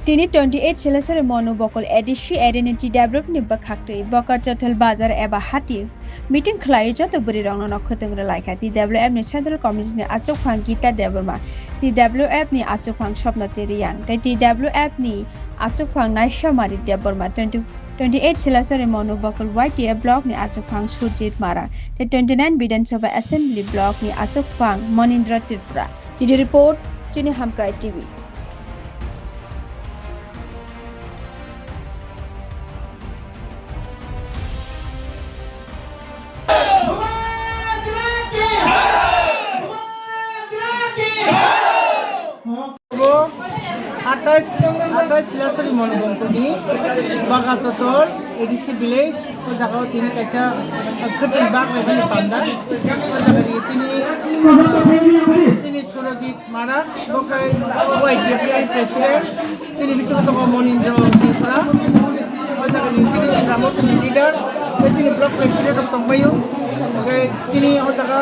Tini 28 Silachari Mano bokol edishi identity development Bwkhaktwi Bwkhaktwi bazar eba Hati meeting Khwlaijak buri rong no khotong laika TWF ni Central Committee ni asok phang gita development TWF ni asok phang shopna teriang TWF ni asok phang naisha mari development 28 Silachari Mano bokol YTF block ni asok phang Sujit Mara 29 Bidhan Sabha Assembly block ni asok phang Monindra Tripura. Ini report Chini Hamkai TV. Hati Silachari Mano Bwkhaktwi edisi village o jagao tini kaisa Khwlaijak ni Panda o tini Khwlaijak Mara bokai YTF president tini bisogoto Monindra Tripura o jagani tini ramotni leader tini block president of Tongbayu tini o jaga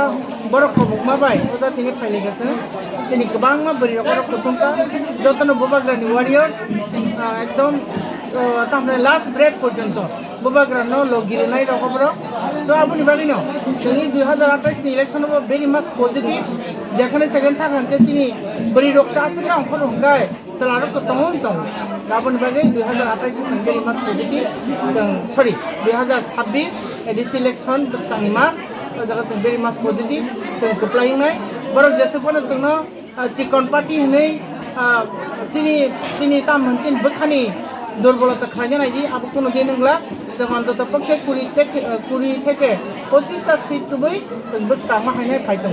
borok kobukma bai o da tini phailekase tini kobangma bari rok prothomka jotono bobagrani warrior ekdom tamne last breath porjonto bobagrano logirinai rokobro so abuni bagino tini 2028 ni election of very much positive যেখানে second থাকাঙ্কে চিনি বড়ি রকসা আছে কি অঙ্ক রঙ্গায় চালানো তো তখন তখন গাবন বাগে 2028 very much positive sorry 2026 ADC election বসকানি মাস o jaga जों very much positive जों खप्लायनाय borok jesepone जोंनो चिकन पार्टी हनै চিনি ताम मोनचिन बखानि দুর্বলতা খাইনে নাইদি আবু কোনো দিন নংলা जों অন্তত পক্ষে 20 থেকে 25টা সিট টুবই जों বসকা মাহাইনাय ফাইদং